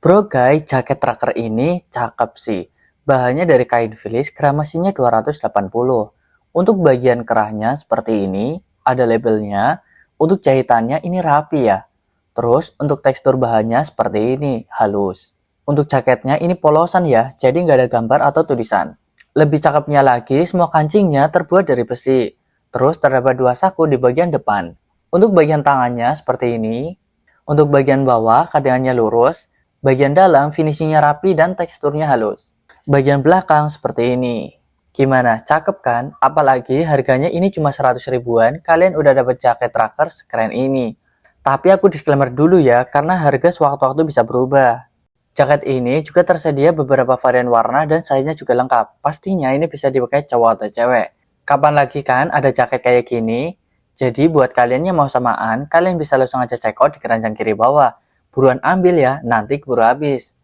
Bro guys, jaket tracker ini cakep sih. Bahannya dari kain fleece, gramasinya 280. Untuk bagian kerahnya seperti ini, ada labelnya. Untuk jahitannya ini rapi ya. Terus untuk tekstur bahannya seperti ini, halus. Untuk jaketnya ini polosan ya, jadi nggak ada gambar atau tulisan. Lebih cakepnya lagi, semua kancingnya terbuat dari besi. Terus terdapat dua saku di bagian depan. Untuk bagian tangannya seperti ini. Untuk bagian bawah, katingannya lurus. Bagian dalam finishingnya rapi dan teksturnya halus. Bagian belakang seperti ini. Gimana, cakep kan? Apalagi harganya ini cuma 100 ribuan, kalian udah dapat jaket tracker sekeren ini. Tapi aku disclaimer dulu ya, karena harga sewaktu-waktu bisa berubah. Jaket ini juga tersedia beberapa varian warna dan size-nya juga lengkap. Pastinya ini bisa dipakai cowok atau cewek. Kapan lagi kan ada jaket kayak gini? Jadi buat kalian yang mau samaan, kalian bisa langsung aja check out di keranjang kiri bawah. Buruan ambil ya, nanti keburu habis.